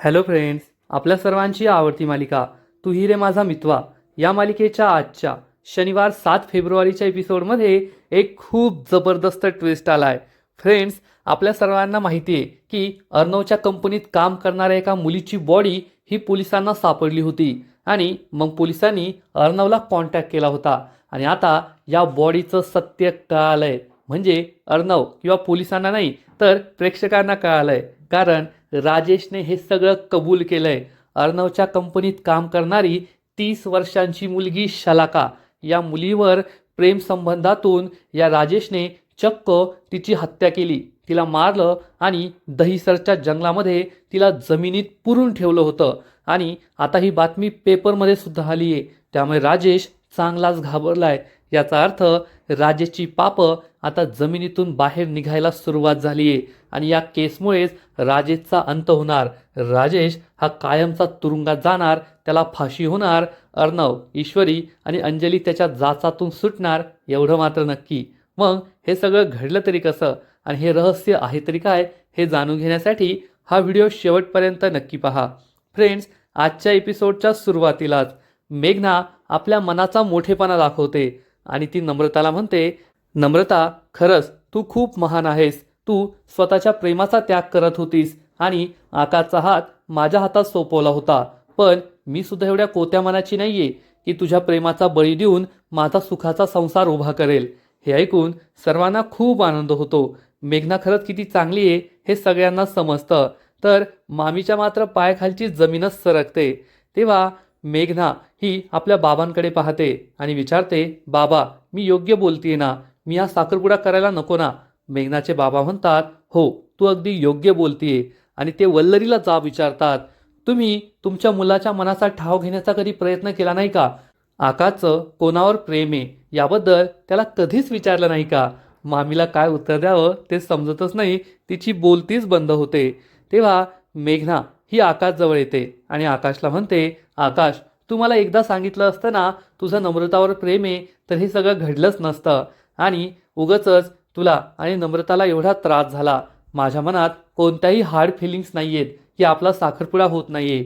Hello friends, आपल्या सर्वांची आवडती मालिका तू ही रे माझा मितवा या मालिकेच्या आजच्या शनिवार 7 फेब्रुवारीच्या एपिसोडमध्ये एक खूप जबरदस्त ट्विस्ट आलाय. फ्रेंड्स, आपल्या सर्वांना माहिती आहे की अर्णवच्या कंपनीत काम करणाऱ्या एका मुलीची बॉडी ही पोलिसांना सापडली होती आणि मग पोलिसांनी अर्णवला कॉन्टॅक्ट केला होता आणि आता या बॉडीचं सत्य कळालंय. म्हणजे अर्णव किंवा पोलिसांना नाही तर प्रेक्षकांना कळालंय, कारण राजेशने हे सगळं कबूल केलंय. अर्णवच्या कंपनीत काम करणारी 30 वर्षांची मुलगी शलाका या मुलीवर प्रेम संबंधातून या राजेशने चक्क तिची हत्या केली, तिला मारलं आणि दहिसरच्या जंगलामध्ये तिला जमिनीत पुरून ठेवलं होतं. आणि आता ही बातमी पेपरमध्ये सुद्धा आली आहे, त्यामुळे राजेश चांगलाच घाबरलाय. याचा अर्थ राजेशची पापं आता जमिनीतून बाहेर निघायला सुरुवात झाली आहे आणि या केसमुळेच राजेशचा अंत होणार. राजेश हा कायमचा तुरुंगात जाणार, त्याला फाशी होणार. अर्णव, ईश्वरी आणि अंजली त्याच्या जाचातून सुटणार, एवढं मात्र नक्की. मग हे सगळं घडलं तरी कसं आणि हे रहस्य आहे तरी काय, हे जाणून घेण्यासाठी हा व्हिडिओ शेवटपर्यंत नक्की पहा. फ्रेंड्स, आजच्या एपिसोडच्या सुरुवातीलाच मेघना आपल्या मनाचा मोठेपणा दाखवते आणि ती नम्रताला म्हणते, नम्रता, खरंच तू खूप महान आहेस. तू स्वतःच्या प्रेमाचा त्याग करत होतीस आणि आकाशचा हात माझ्या हातात सोपवला होता, पण मी सुद्धा एवढ्या कोत्या मनाची नाहीये की तुझ्या प्रेमाचा बळी देऊन माझा सुखाचा संसार उभा करेल. हे ऐकून सर्वांना खूप आनंद होतो. मेघना खरंच किती चांगली आहे हे सगळ्यांना समजतं, तर मामीच्या मात्र पायाखालची जमीनच सरकते. तेव्हा मेघना ही आपल्या बाबांकडे पाहते आणि विचारते, बाबा, मी योग्य बोलतीये ना? मी हा साखरपुडा करायला नको ना? मेघनाचे बाबा म्हणतात, हो, तू अगदी योग्य बोलतीये. आणि ते वल्लरीला जाब विचारतात, तुम्ही तुमच्या मुलाच्या मनाचा ठाव घेण्याचा कधी प्रयत्न केला नाही का? आकाशचं कोणावर प्रेम आहे याबद्दल त्याला कधीच विचारलं नाही का? मामीला काय उत्तर द्यावं ते समजतच नाही, तिची बोलतीच बंद होते. तेव्हा मेघना ही आकाशजवळ येते आणि आकाशला म्हणते, आकाश, तू मला एकदा सांगितलं असतं ना तुझं नम्रतावर प्रेम आहे, तर हे सगळं घडलंच नसतं आणि उगाचच तुला आणि नम्रताला एवढा त्रास झाला. माझ्या मनात कोणत्याही हार्ड फिलिंग्स नाही आहेत की आपला साखरपुडा होत नाहीये,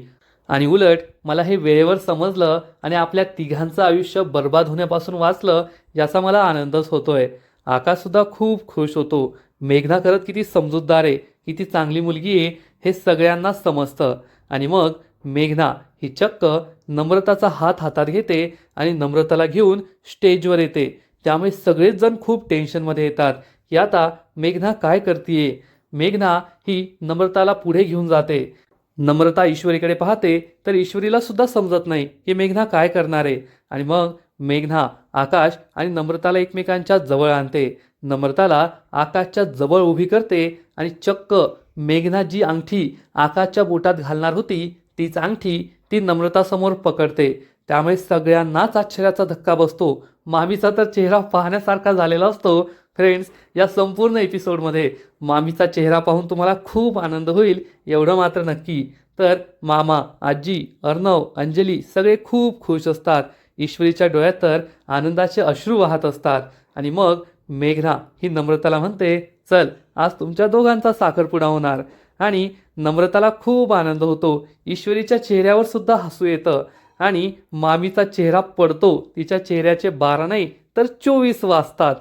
आणि उलट मला हे वेळेवर समजलं आणि आपल्या तिघांचं आयुष्य बर्बाद होण्यापासून वाचलं, याचा मला आनंदच होतोय. आकाशसुद्धा खूप खुश होतो. मेघना खरंच किती समजूतदार आहे, किती चांगली मुलगी आहे हे सगळ्यांना समजतं. आणि मग मेघना ही चक्क नम्रताचा हात हातात घेते आणि नम्रताला घेऊन स्टेजवर येते. त्यामुळे सगळेच जण खूप टेन्शनमध्ये येतात की आता मेघना काय करतीये. मेघना ही नम्रताला पुढे घेऊन जाते. नम्रता ईश्वरीकडे पाहते तर ईश्वरीला सुद्धा समजत नाही की मेघना काय करणार आहे. आणि मग मेघना आकाश आणि नम्रताला एकमेकांच्या जवळ आणते. नम्रताला आकाशच्या जवळ उभी करते आणि चक्क मेघना जी अंगठी आकाशच्या बोटात घालणार होती तीच अंगठी ती नम्रतासमोर पकडते. त्यामुळे सगळ्यांनाच आश्चर्याचा धक्का बसतो. मामीचा तर चेहरा पाहण्यासारखा झालेला असतो. फ्रेंड्स, या संपूर्ण एपिसोडमध्ये मामीचा चेहरा पाहून तुम्हाला खूप आनंद होईल, एवढं मात्र नक्की. तर मामा, आजी, अर्णव, अंजली सगळे खूप खुश असतात. ईश्वरीच्या डोळ्यात तर आनंदाचे अश्रू वाहत असतात. आणि मग मेघना ही नम्रताला म्हणते, चल, आज तुमच्या दोघांचा साखरपुडा होणार. आणि नम्रताला खूप आनंद होतो. ईश्वरीच्या चेहऱ्यावर सुद्धा हसू येतं आणि मामीचा चेहरा पडतो. तिच्या चेहऱ्याचे 12 नाही तर 24 वाजतात.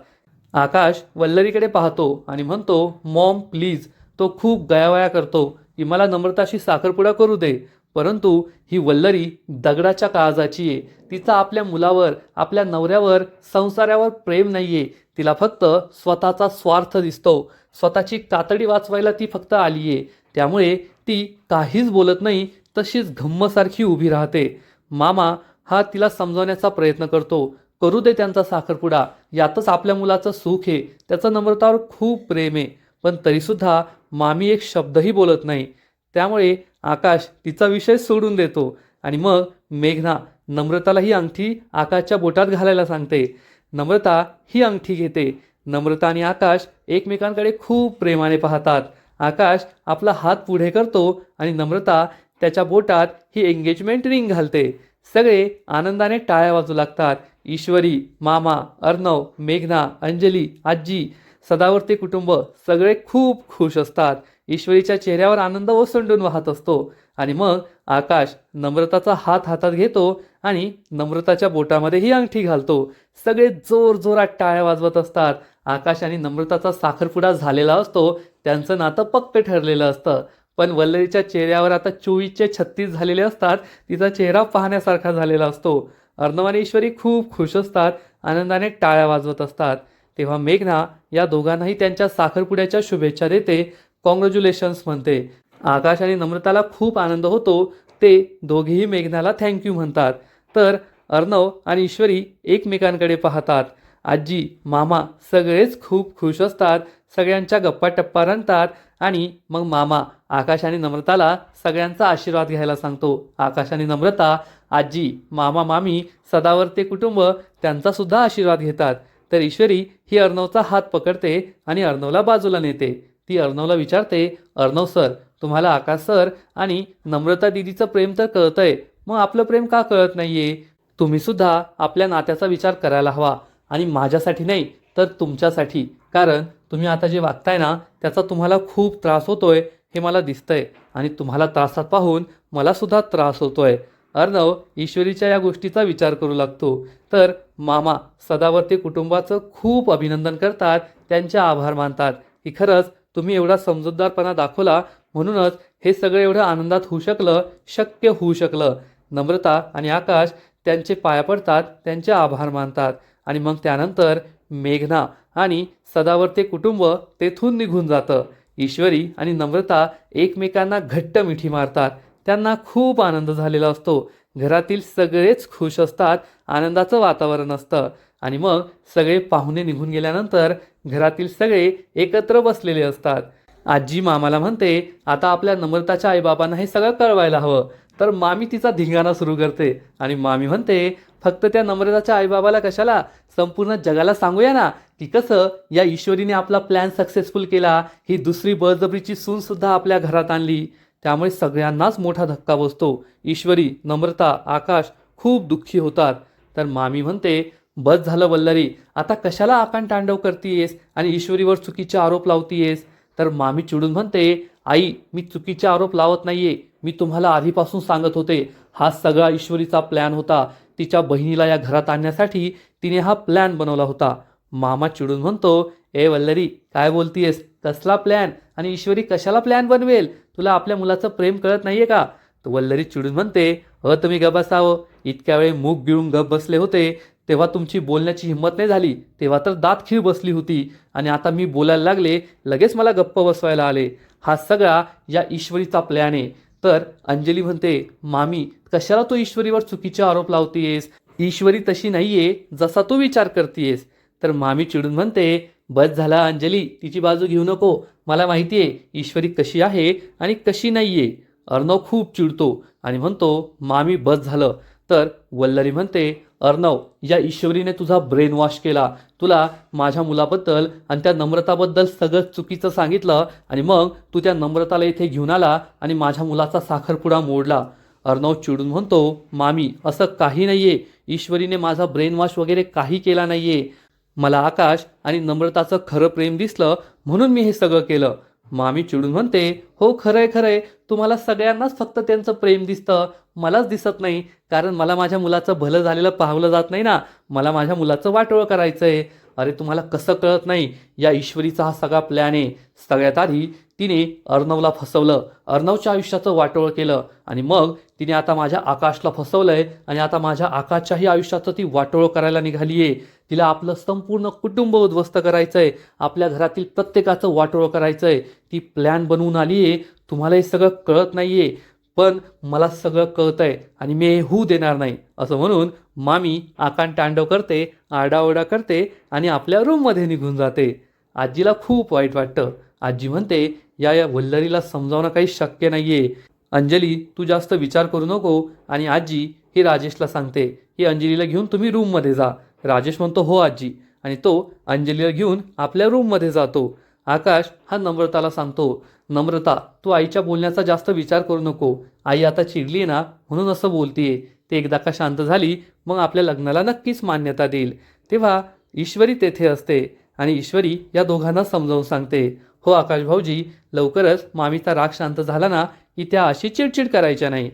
आकाश वल्लरीकडे पाहतो आणि म्हणतो, मॉम प्लीज. तो खूप गयावया करतो की मला नम्रताशी साखरपुडा करू दे, परंतु ही वल्लरी दगडाच्या काळजाची आहे. तिचा आपल्या मुलावर, आपल्या नवऱ्यावर, संसारावर प्रेम नाहीये. तिला फक्त स्वतःचा स्वार्थ दिसतो. स्वतःची कातडी वाचवायला ती फक्त आलीये. त्यामुळे ती काहीच बोलत नाही, तशीच धम्मसारखी उभी राहते. मामा हा तिला समजवण्याचा प्रयत्न करतो, करू दे त्यांचा साखरपुडा, यातच आपल्या मुलाचं सुख आहे, त्याचं नम्रतावर खूप प्रेम आहे. पण तरीसुद्धा मामी एक शब्दही बोलत नाही. त्यामुळे आकाश तिचा विषय सोडून देतो आणि मग मेघना नम्रताला ही अंगठी आकाशच्या बोटात घालायला सांगते. नम्रता ही अंगठी घेते. नम्रता आणि आकाश एकमेकांकडे खूप प्रेमाने पाहतात. आकाश आपला हात पुढे करतो आणि नम्रता त्याच्या बोटात ही एंगेजमेंट रिंग घालते. सगळे आनंदाने टाळ्या वाजू लागतात. ईश्वरी, मामा, अर्णव, मेघना, अंजली, आजी, सदावर्ती कुटुंब सगळे खूप खुश असतात. ईश्वरीच्या चेहऱ्यावर आनंद ओसंडून वाहत असतो. आणि मग आकाश नम्रताचा हात हातात घेतो आणि नम्रताच्या बोटामध्ये ही अंगठी घालतो. सगळे जोरजोरात टाळ्या वाजवत असतात. आकाश आणि नम्रताचा साखरपुडा झालेला असतो. त्यांचं नातं पक्क ठरलेलं असतं. पण वल्लरीच्या चेहऱ्यावर आता 24चे 36 झालेले असतात. तिचा चेहरा पाहण्यासारखा झालेला असतो. अर्णव आणि ईश्वरी खूप खुश असतात, आनंदाने टाळ्या वाजवत असतात. तेव्हा मेघना या दोघांनाही त्यांच्या साखरपुड्याच्या शुभेच्छा देते, कॉंग्रॅच्युलेशन्स म्हणते. आकाश आणि नम्रताला खूप आनंद होतो. ते दोघेही मेघनाला थँक्यू म्हणतात. तर अर्णव आणि ईश्वरी एकमेकांकडे पाहतात. आजी, मामा सगळेच खूप खुश असतात. सगळ्यांच्या गप्पा टप्पा रंगतात आणि मग मामा आकाश आणि नम्रताला सगळ्यांचा आशीर्वाद घ्यायला सांगतो. आकाश आणि नम्रता आजी, मामा, मामी, सदावर्ते कुटुंब त्यांचा सुद्धा आशीर्वाद घेतात. तर ईश्वरी ही अर्णवचा हात पकडते आणि अर्णवला बाजूला नेते. ती अर्णवला विचारते, अर्णव सर, तुम्हाला आकाश सर आणि नम्रता दिदीचं प्रेम तर कळतंय, मग आपलं प्रेम का कळत नाहीये? तुम्ही सुद्धा आपल्या नात्याचा विचार करायला हवा. आणि माझ्यासाठी नाही तर तुमच्यासाठी. कारण तुम्ही आता जे वागताय ना त्याचा तुम्हाला खूप त्रास होतोय हे मला दिसतंय. आणि तुम्हाला त्रासात पाहून मला सुद्धा त्रास होतोय. अर्णव ईश्वरीच्या या गोष्टीचा विचार करू लागतो. तर मामा सदावर्ते कुटुंबाचं खूप अभिनंदन करतात, त्यांचे आभार मानतात की खरंच तुम्ही एवढा समजूतदारपणा दाखवला म्हणूनच हे सगळं एवढं आनंदात होऊ शकलं, शक्य होऊ शकलं. नम्रता आणि आकाश त्यांचे पाया पडतात, त्यांचे आभार मानतात. आणि मग त्यानंतर मेघना आणि सदावर्ते कुटुंब तेथून निघून जातं. ईश्वरी आणि नम्रता एकमेकांना घट्ट मिठी मारतात. त्यांना खूप आनंद झालेला असतो. घरातील सगळेच खुश असतात, आनंदाचं वातावरण असतं. आणि मग सगळे पाहुणे निघून गेल्यानंतर घरातील सगळे एकत्र बसलेले असतात. आजी मामाला म्हणते, आता आपल्या नम्रताच्या आईबाबांना हे सगळं कळवायला हवं. तर मामी तिचा धिंगाणा सुरू करते आणि मामी म्हणते, फक्त त्या नम्रताच्या आईबाबाला कशाला, संपूर्ण जगाला सांगूया ना की कसं या ईश्वरीने आपला प्लॅन सक्सेसफुल केला, ही दुसरी बळजबरीची सून सुद्धा आपल्या घरात आणली. त्यामुळे सगळ्यांनाच मोठा धक्का बसतो. ईश्वरी, नम्रता, आकाश खूप दुःखी होतात. तर मामी म्हणते, बस झालं वल्लरी, आता कशाला आकांड तांडव करतीयेस आणि ईश्वरीवर चुकीचे आरोप लावतीयेस? तर मामी चिडून म्हणते, आई, मी चुकीचे आरोप लावत नाहीये. मी तुम्हाला आधीपासून सांगत होते, हा सगळा ईश्वरीचा प्लॅन होता. तिच्या बहिणीला या घरात आणण्यासाठी तिने हा प्लॅन बनवला होता. मामा चिडून म्हणतो, ए वल्लरी, काय बोलतीयेस? कसला प्लॅन? आणि ईश्वरी कशाला प्लॅन बनवेल? तुला आपल्या मुलाचं प्रेम कळत नाहीये का? तर वल्लरी चिडून म्हणते, तुम्ही गप बसावं. इतक्या वेळे मूग गिळून गप बसले होते तेव्हा तुमची बोलण्याची हिंमत नाही झाली. तेव्हा तर दात खीळ बसली होती. आणि आता मी बोलायला लागले लगेच मला गप्प बसवायला आले. हा सगळा या ईश्वरीचा प्लॅन आहे. तर अंजली म्हणते, मामी, कशाला तू ईश्वरीवर चुकीचे आरोप लावतीयेस? ईश्वरी तशी नाहीये जसा तू विचार करतीयेस. तर मामी चिडून म्हणते, बस झाला अंजली, तिची बाजू घेऊ नको. मला माहिती आहे ईश्वरी कशी आहे आणि कशी नाहीये. अर्णव खूप चिडतो आणि म्हणतो, मामी बस झालं. तर वल्लरी म्हणते, अर्णव, या ईश्वरीने तुझा ब्रेन वॉश केला. तुला माझ्या मुलाबद्दल आणि त्या नम्रताबद्दल सगळं चुकीचं सांगितलं आणि मग तू त्या नम्रताला इथे घेऊन आला आणि माझ्या मुलाचा साखरपुडा मोडला. अर्णव चिडून म्हणतो, मामी, असं काही नाहीये. ईश्वरीने माझा ब्रेन वॉश वगैरे काही केला नाहीये. मला आकाश आणि नम्रताचं खरं प्रेम दिसलं म्हणून मी हे सगळं केलं. मामी चिडून म्हणते, हो खरंय खरंय, तुम्हाला सगळ्यांनाच फक्त त्यांचं प्रेम दिसतं, मलाच दिसत नाही. कारण मला माझ्या मुलाचं भलं झालेलं पाहवलं जात नाही ना. मला माझ्या मुलाचं वाटोळं करायचंय. अरे तुम्हाला कसं कळत नाही? या ईश्वरीचा हा सगळा प्लॅन आहे. सगळ्यात आधी तिने अर्णवला फसवलं, अर्णवच्या आयुष्याचं वाटोळं केलं आणि मग तिने आता माझ्या आकाशला फसवलंय आणि आता माझ्या आकाशच्याही आयुष्याचं ती वाटोळं करायला निघालीये. तिला आपलं संपूर्ण कुटुंब उद्ध्वस्त करायचंय, आपल्या घरातील प्रत्येकाचं वाटोळं करायचंय. ती प्लॅन बनवून आलीये. तुम्हाला हे सगळं कळत नाहीये, पण मला सगळं कळतंय आणि मी हे होऊ देणार नाही. असं म्हणून मामी आकांड तांडव करते, आरडाओरडा करते आणि आपल्या रूममध्ये निघून जाते. आजीला खूप वाईट वाटतं. आजी म्हणते, या वल्लरीला समजावणं काही शक्य नाहीये. अंजली, तू जास्त विचार करू नको. आणि आजी ही राजेशला सांगते की अंजलीला घेऊन तुम्ही रूममध्ये जा. राजेश म्हणतो, हो आजी. आणि तो अंजलीला घेऊन आपल्या रूममध्ये जातो. आकाश हा नम्रताला सांगतो, नम्रता, तू आईच्या बोलण्याचा जास्त विचार करू नको. आई आता चिडली ना म्हणून असं बोलतीये. ते एकदा का शांत झाली मग आपल्या लग्नाला नक्कीच मान्यता देईल. तेव्हा ईश्वरी तेथे असते आणि ईश्वरी या दोघांना समजावून सांगते, हो आकाश भाऊजी, लवकरच मामीचा राग शांत झाला ना की त्या अशी चिडचिड करायच्या नाही.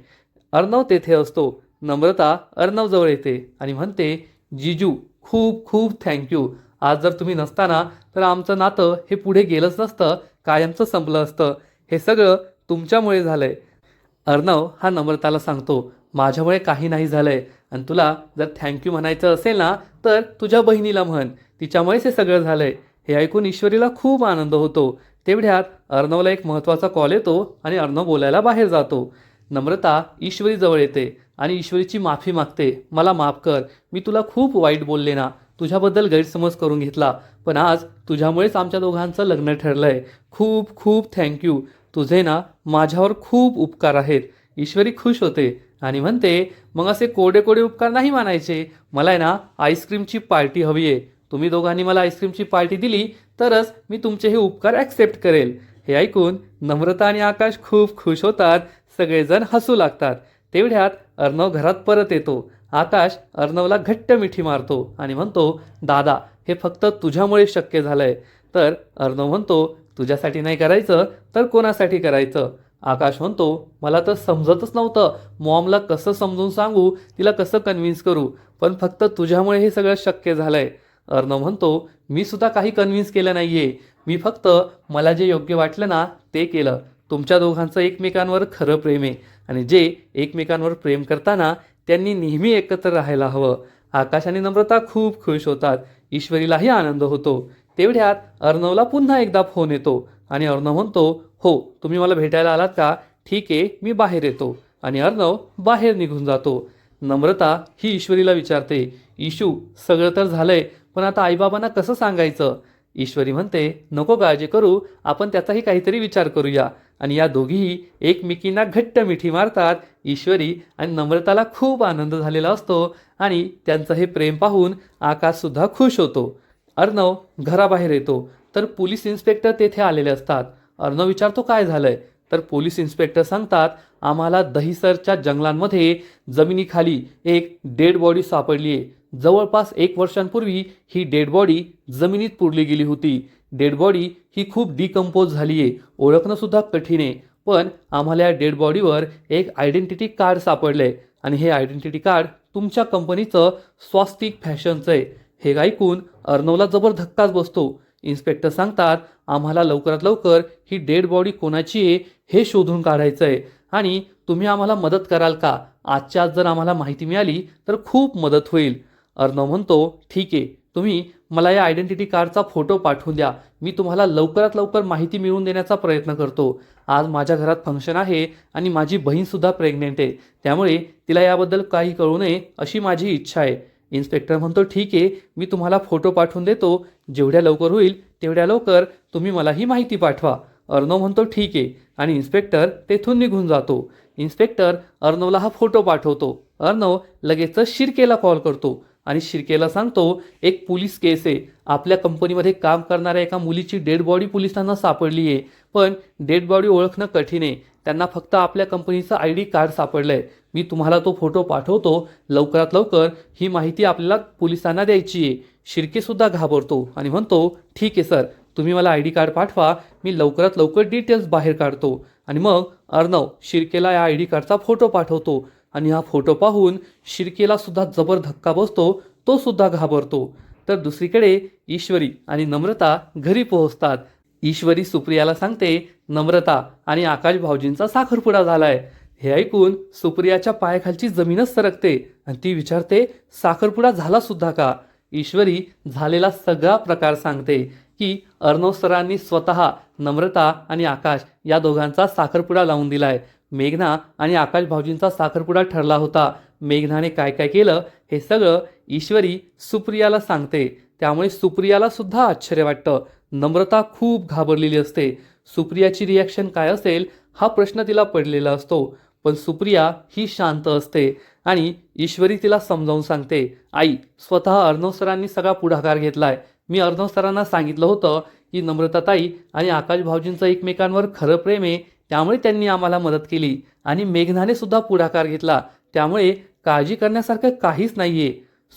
अर्णव तेथे असतो. नम्रता अर्णवजवळ येते आणि म्हणते, जिजू खूप खूप थँक्यू. आज जर तुम्ही नसताना तर आमचं नातं हे पुढे गेलंच नसतं, कायमचं संपलं असतं. हे सगळं तुमच्यामुळे झालंय. अर्णव हा नम्रताला सांगतो, माझ्यामुळे काही नाही झालंय आणि तुला जर थँक्यू म्हणायचं असेल ना तर तुझ्या बहिणीला म्हण, तिच्यामुळेच हे सगळं झालंय. हे ऐकून ईश्वरीला खूप आनंद होतो. तेवढ्यात अर्णवला एक महत्त्वाचा कॉल येतो आणि अर्णव बोलायला बाहेर जातो. नम्रता ईश्वरीजवळ येते आणि ईश्वरीची माफी मागते. मला माफ कर, मी तुला खूप वाईट बोलले ना, तुझ्याबद्दल गैरसमज करून घेतला. पण आज तुझ्यामुळेच आमच्या दोघांचं लग्न ठरलंय. खूप खूप थँक्यू. तुझे ना माझ्यावर खूप उपकार आहेत. ईश्वरी खुश होते आणि म्हणते, मग असे कोरडे कोरडे उपकार नाही मानायचे. मला आहे ना आईस्क्रीमची पार्टी हवी आहे. तुम्ही दोघांनी मला आईस्क्रीमची पार्टी दिली तरच मी तुमचे हे उपकार ॲक्सेप्ट करेल. हे ऐकून नम्रता आणि आकाश खूप खुश होतात. सगळेजण हसू लागतात. तेवढ्यात अर्णव घरात परत येतो. आकाश अर्णवला घट्ट मिठी मारतो आणि म्हणतो, दादा हे फक्त तुझ्यामुळे शक्य झालंय. तर अर्णव म्हणतो, तुझ्यासाठी नाही करायचं तर कोणासाठी करायचं. आकाश म्हणतो, मला तर समजतच नव्हतं मॉमला कसं समजून सांगू, तिला कसं कन्व्हिन्स करू, पण फक्त तुझ्यामुळे हे सगळं शक्य झालंय. अर्णव म्हणतो, मी सुद्धा काही कन्व्हिन्स केलं नाहीये. मी फक्त मला जे योग्य वाटलं ना ते केलं. तुमच्या दोघांचं एकमेकांवर खरं प्रेम आहे आणि जे एकमेकांवर प्रेम करताना त्यांनी नेहमी एकत्र राहायला हवं. आकाश आणि नम्रता खूप खुश होतात. ईश्वरीलाही आनंद होतो. तेवढ्यात अर्णवला पुन्हा एकदा फोन येतो आणि अर्णव म्हणतो, हो तुम्ही मला भेटायला आलात का, ठीक आहे मी बाहेर येतो. आणि अर्णव बाहेर निघून जातो. नम्रता ही ईश्वरीला विचारते, ईशू सगळं तर झालंय पण आता आईबाबांना कसं सांगायचं. ईश्वरी म्हणते, नको काळजी करू, आपण त्याचाही काहीतरी विचार करूया. आणि या दोघीही एकमेकींना घट्ट मिठी मारतात. ईश्वरी आणि नम्रताला खूप आनंद झालेला असतो आणि त्यांचं हे प्रेम पाहून आकाशसुद्धा खुश होतो. अर्णव घराबाहेर येतो तर पोलीस इन्स्पेक्टर तेथे आलेले असतात. अर्णव विचारतो, काय झालंय. तर पोलीस इन्स्पेक्टर सांगतात, आम्हाला दहिसरच्या जंगलांमध्ये जमिनीखाली एक डेड बॉडी सापडली आहे. जवळपास 1 वर्षांपूर्वी ही डेड बॉडी जमिनीत पुरली गेली होती. डेड बॉडी ही खूप डिकम्पोज झाली आहे, ओळखणं सुद्धा कठीण आहे. पण आम्हाला या डेड बॉडीवर एक आयडेंटिटी कार्ड सापडलंय आणि हे आयडेंटिटी कार्ड तुमच्या कंपनीचं स्वास्तिक फॅशनचं आहे. हे ऐकून अर्णवला जबर धक्काच बसतो. इन्स्पेक्टर सांगतात, आम्हाला लवकरात लवकर ही डेड बॉडी कोणाची आहे हे शोधून काढायचं आहे आणि तुम्ही आम्हाला मदत कराल का. आजच्या आज जर आम्हाला माहिती मिळाली तर खूप मदत होईल. अर्णव म्हणतो, ठीक आहे, तुम्ही मला या आयडेंटिटी कार्डचा फोटो पाठवून द्या. मी तुम्हाला लवकरात लवकर माहिती मिळवून देण्याचा प्रयत्न करतो. आज माझ्या घरात फंक्शन आहे आणि माझी बहीणसुद्धा प्रेग्नेंट आहे, त्यामुळे तिला याबद्दल काही कळू नये अशी माझी इच्छा आहे. इन्स्पेक्टर म्हणतो, ठीक आहे, मी तुम्हाला फोटो पाठवून देतो. जेवढ्या लवकर होईल तेवढ्या लवकर तुम्ही मला ही माहिती पाठवा. अर्णव म्हणतो, ठीक आहे, आणि इन्स्पेक्टर तेथून निघून जातो. इन्स्पेक्टर अर्णवला हा फोटो पाठवतो. अर्णव लगेचच शिर्केला कॉल करतो आणि शिर्केला सांगतो, एक पोलीस केस आहे. आपल्या कंपनीमध्ये काम करणाऱ्या एका मुलीची डेड बॉडी पोलिसांना सापडली आहे. पण डेड बॉडी ओळखणं कठीण आहे. त्यांना फक्त आपल्या कंपनीचं ID कार्ड सापडलं आहे. मी तुम्हाला तो फोटो पाठवतो. लवकरात लवकर ही माहिती आपल्याला पोलिसांना द्यायची आहे. शिर्केसुद्धा घाबरतो आणि म्हणतो, ठीक आहे सर, तुम्ही मला ID कार्ड पाठवा. मी लवकरात लवकर डिटेल्स बाहेर काढतो. आणि मग अर्णव शिर्केला या ID कार्डचा फोटो पाठवतो आणि हा फोटो पाहून शिर्केला सुद्धा जबर धक्का बसतो. तो सुद्धा घाबरतो. तर दुसरीकडे ईश्वरी आणि नम्रता घरी पोहोचतात. ईश्वरी सुप्रियाला सांगते, नम्रता आणि आकाश भाऊजींचा साखरपुडा झालाय. हे ऐकून सुप्रियाच्या पायाखालची जमीनच सरकते आणि ती विचारते, साखरपुडा झाला सुद्धा का. ईश्वरी झालेला सगळा प्रकार सांगते की अर्णव सरांनी स्वतः नम्रता आणि आकाश या दोघांचा साखरपुडा लावून दिलाय. मेघना आणि आकाश भाऊजींचा साखरपुडा ठरला होता. मेघनाने काय काय केलं हे सगळं ईश्वरी सुप्रियाला सांगते. त्यामुळे सुप्रियाला सुद्धा आश्चर्य वाटतं. नम्रता खूप घाबरलेली असते. सुप्रियाची रिॲक्शन काय असेल हा प्रश्न तिला पडलेला असतो. पण सुप्रिया ही शांत असते आणि ईश्वरी तिला समजावून सांगते, आई स्वतः अर्णव सरांनी सगळा पुढाकार घेतलाय. मी अर्णव सरांना सांगितलं होतं की नम्रताताई आणि आकाश भाऊजींचं एकमेकांवर खरं प्रेम आहे, त्यामुळे त्यांनी आम्हाला मदत केली. आणि मेघनाने सुद्धा पुढाकार घेतला, त्यामुळे काळजी करण्यासारखं काहीच नाहीये.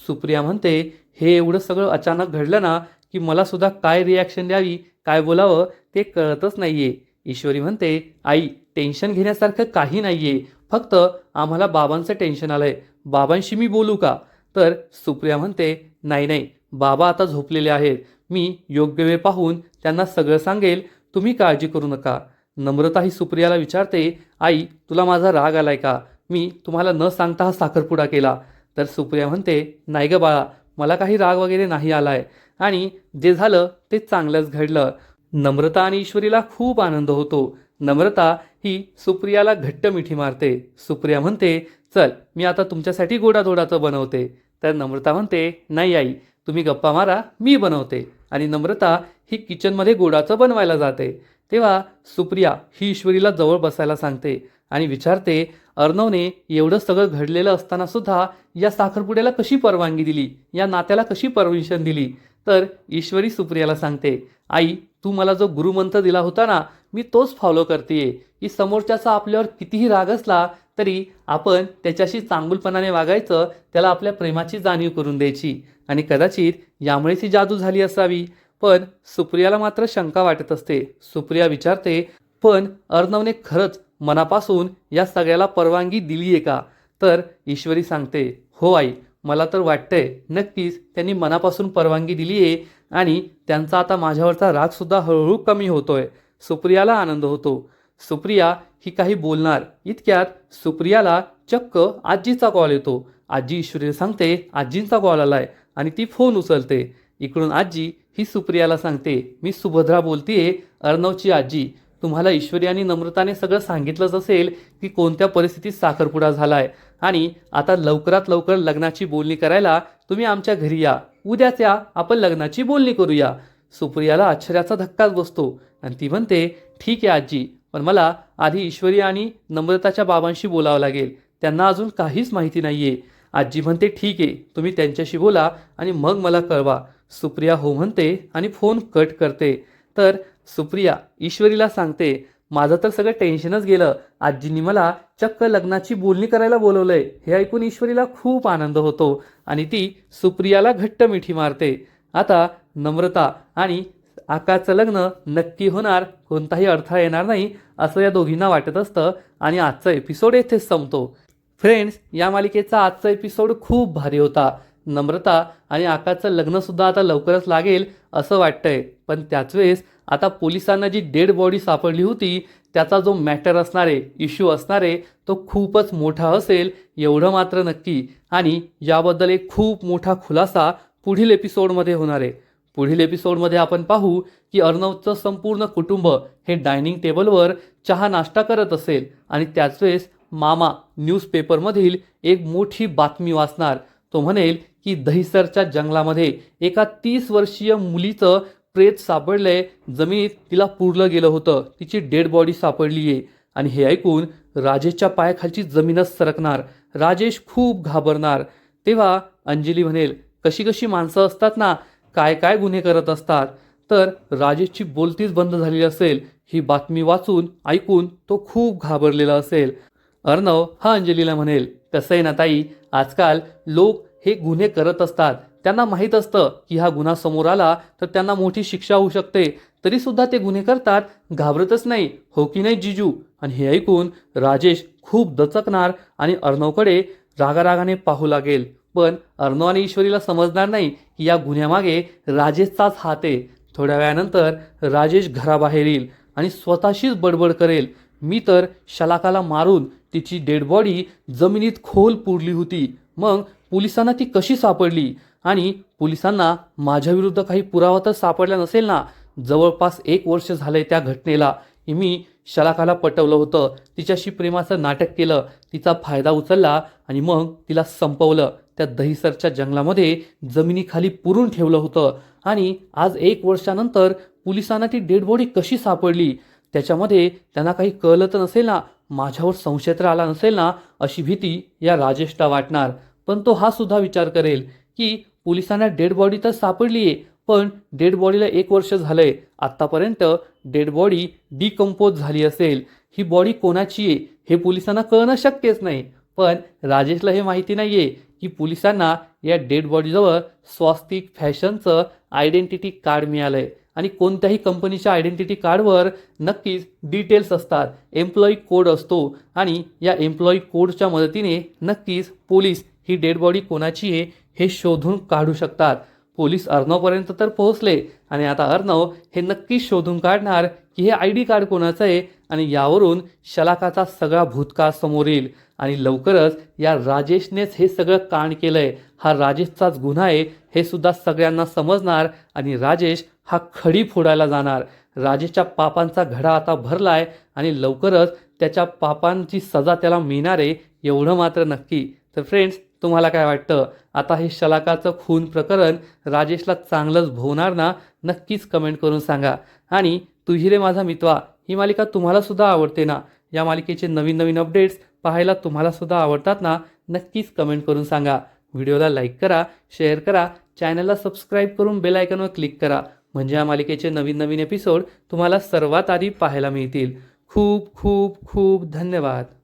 सुप्रिया म्हणते, हे एवढं सगळं अचानक घडलं ना की मला सुद्धा काय रिॲक्शन द्यावी काय बोलावं ते कळतच नाहीये. ईश्वरी म्हणते, आई टेन्शन घेण्यासारखं काही नाहीये, फक्त आम्हाला बाबांचं टेन्शन आलंय, बाबांशी मी बोलू का? तर सुप्रिया म्हणते, नाही नाही, बाबा आता झोपलेले आहेत, मी योग्य वेळ पाहून त्यांना सगळं सांगेल, तुम्ही काळजी करू नका. नम्रता ही सुप्रियाला विचारते, आई तुला माझा राग आलाय का? मी तुम्हाला न सांगता हा साखरपुडा केला. तर सुप्रिया म्हणते, नाही ग बाळा, मला काही राग वगैरे नाही आलाय आणि जे झालं ते चांगलंच घडलं. नम्रता आणि ईश्वरीला खूप आनंद होतो. नम्रता ही सुप्रियाला घट्ट मिठी मारते. सुप्रिया म्हणते, चल मी आता तुमच्यासाठी गोडाधोडाचं बनवते. तर नम्रता म्हणते, नाही आई, तुम्ही गप्पा मारा, मी बनवते. आणि नम्रता ही किचनमध्ये गोडाचं बनवायला जाते. तेव्हा सुप्रिया ही ईश्वरीला जवळ बसायला सांगते आणि विचारते, अर्णवने एवढं सगळं घडलेलं असताना सुद्धा या साखरपुड्याला कशी परवानगी दिली, या नात्याला कशी परमिशन दिली? तर ईश्वरी सुप्रियाला सांगते, आई तू मला जो गुरुमंत्र दिला होता ना, मी तोच फॉलो करतेय, की समोरच्याचा आपल्यावर कितीही राग असला तरी आपण त्याच्याशी चांगुलपणाने वागायचं, त्याला आपल्या प्रेमाची जाणीव करून द्यायची. आणि कदाचित यामुळेच ही जादू झाली असावी. पण सुप्रियाला मात्र शंका वाटत असते. सुप्रिया विचारते, पण अर्णवने खरंच मनापासून या सगळ्याला परवानगी दिली आहे का? तर ईश्वरी सांगते, हो आई, मला तर वाटतंय नक्कीच त्यांनी मनापासून परवानगी दिली आहे आणि त्यांचा आता माझ्यावरचा रागसुद्धा हळूहळू कमी होतोय. सुप्रियाला आनंद होतो. सुप्रिया ही काही बोलणार इतक्यात सुप्रियाला चक्क आजीचा कॉल येतो. आजी ईश्वरीला सांगते, आजींचा कॉल आलाय आणि ती फोन उचलते. इकडून आजी ही सुप्रियाला सांगते, मी सुभद्रा बोलतीये, अर्णवची आजी. तुम्हाला ईश्वरी आणि नम्रताने सगळं सांगितलंच असेल की कोणत्या परिस्थितीत साखरपुडा झालाय आणि आता लवकरात लवकर लग्नाची बोलणी करायला तुम्ही आमच्या घरी या. उद्याच या, आपण लग्नाची बोलणी करूया. सुप्रियाला आश्चर्याचा धक्काच बसतो आणि ती म्हणते, ठीक आहे आजी, पण मला आधी ईश्वरी आणि नम्रताच्या बाबांशी बोलावं लागेल, त्यांना अजून काहीच माहिती नाहीये. आजी म्हणते, ठीक आहे, तुम्ही त्यांच्याशी बोला आणि मग मला कळवा. सुप्रिया हो म्हणते आणि फोन कट करते. तर सुप्रिया ईश्वरीला सांगते, माझं तर सगळं टेन्शनच गेलं, आजींनी मला चक्क लग्नाची बोलणी करायला बोलवलंय. हे ऐकून ईश्वरीला खूप आनंद होतो आणि ती सुप्रियाला घट्ट मिठी मारते. आता नम्रता आणि आकाशचं लग्न नक्की होणार, कोणताही अडथळा येणार नाही असं या दोघींना वाटत असतं आणि आजचा एपिसोड येथेच संपतो. फ्रेंड्स, या मालिकेचा आजचा एपिसोड खूप भारी होता. नम्रता आणि आकाशचं लग्नसुद्धा आता लवकरच लागेल असं वाटतंय. पण त्याच वेळेस आता पोलिसांना जी डेड बॉडी सापडली होती त्याचा जो मॅटर असणार आहे, इश्यू असणार आहे, तो खूपच मोठा असेल एवढं मात्र नक्की. आणि याबद्दल एक खूप मोठा खुलासा पुढील एपिसोडमध्ये होणार आहे. पुढील एपिसोडमध्ये आपण पाहू की अर्णवचं संपूर्ण कुटुंब हे डायनिंग टेबलवर चहा नाश्ता करत असेल आणि त्याच वेळेस मामा न्यूजपेपरमधील एक मोठी बातमी वाचणार. तो म्हणेल की दहिसरच्या जंगलामध्ये एका 30 वर्षीय मुलीचं प्रेत सापडलंय, जमिनीत तिला पुरलं गेलं होतं, तिची डेड बॉडी सापडली आहे. आणि हे ऐकून राजेशच्या पायाखालची जमीनच सरकणार. राजेश खूप घाबरणार. तेव्हा अंजली म्हणेल, कशी कशी माणसं असतात ना, काय काय गुन्हे करत असतात. तर राजेशची बोलतीच बंद झालेली असेल. ही बातमी वाचून ऐकून तो खूप घाबरलेला असेल. अर्णव हा अंजलीला म्हणेल, कसं आहे ना ताई, आजकाल लोक हे गुन्हे करत असतात, त्यांना माहीत असतं की हा गुन्हा समोर आला तर त्यांना मोठी शिक्षा होऊ शकते, तरीसुद्धा ते गुन्हे करतात, घाबरतच नाही, हो की नाही जिजू? आणि हे ऐकून राजेश खूप दचकणार आणि अर्णवकडे रागारागाने पाहू लागेल. पण अर्णव आणि ईश्वरीला समजणार नाही की या गुन्ह्यामागे राजेशचाच हात आहे. थोड्या वेळानंतर राजेश घराबाहेर येईल आणि स्वतःशीच बडबड करेल, मी तर शलाकाला मारून तिची डेड बॉडी जमिनीत खोल पुरली होती, मग पोलिसांना ती कशी सापडली? आणि पोलिसांना माझ्याविरुद्ध काही पुरावा तर सापडला नसेल ना? जवळपास 1 वर्ष झालंय त्या घटनेला. मी शलाकाला पटवलं होतं, तिच्याशी प्रेमाचं नाटक केलं, तिचा फायदा उचलला आणि मग तिला संपवलं. त्या दहिसरच्या जंगलामध्ये जमिनीखाली पुरून ठेवलं होतं आणि आज 1 वर्षानंतर पोलिसांना ती डेड बॉडी कशी सापडली? त्याच्यामध्ये त्यांना काही कळलं तर नसेल ना? माझ्यावर संशय तर आला नसेल ना? अशी भीती या राजेशला वाटणार. पण तो हा सुद्धा विचार करेल की पोलिसांना डेड बॉडी तर सापडली आहे, पण डेड बॉडीला 1 वर्ष झालंय, आत्तापर्यंत डेड बॉडी डिकम्पोज झाली असेल. ही बॉडी कोणाची आहे हे पोलिसांना कळणं शक्यच नाही. पण राजेशला हे माहिती नाही आहे की पोलिसांना या डेड बॉडीजवळ स्वस्तिक फॅशनचं आयडेंटिटी कार्ड मिळालं आहे आणि कोणत्याही कंपनीच्या आयडेंटिटी कार्डवर नक्कीच डिटेल्स असतात, एम्प्लॉई कोड असतो आणि या एम्प्लॉई कोडच्या मदतीने नक्कीच पोलीस ही डेड बॉडी कोणाची आहे हे शोधून काढू शकतात. पोलीस अर्णवपर्यंत तर पोहोचले आणि आता अर्णव हे नक्कीच शोधून काढणार की हे आय डी कार्ड कोणाचं आहे आणि यावरून शलाकाचा सगळा भूतकाळ समोर येईल आणि लवकरच या राजेशनेच हे सगळं कांड केलंय, हा राजेशचाच गुन्हा आहे हे सुद्धा सगळ्यांना समजणार आणि राजेश हा खडी फोडायला जाणार. राजेशच्या पापांचा घडा आता भरलाय आणि लवकरच त्याच्या पापांची सजा त्याला मिळणार आहे एवढं मात्र नक्की. तर फ्रेंड्स, तुम्हाला काय वाटतं? आता हे शलाकाचं खून प्रकरण राजेशला चांगलंच भोवणार ना? नक्कीच कमेंट करून सांगा. आणि तू ही रे माझा मितवा ही मालिका तुम्हाला सुद्धा आवडते ना? या मालिकेचे नवीन नवीन अपडेट्स पाहायला तुम्हाला सुद्धा आवडतात ना? नक्कीच कमेंट करून सांगा. व्हिडिओला लाईक करा, शेअर करा, चॅनलला सबस्क्राईब करून बेल आयकॉनवर क्लिक करा, म्हणजे या मालिकेचे नवीन नवीन एपिसोड तुम्हाला सर्वात आधी पाहायला मिळतील. खूप खूप खूप धन्यवाद.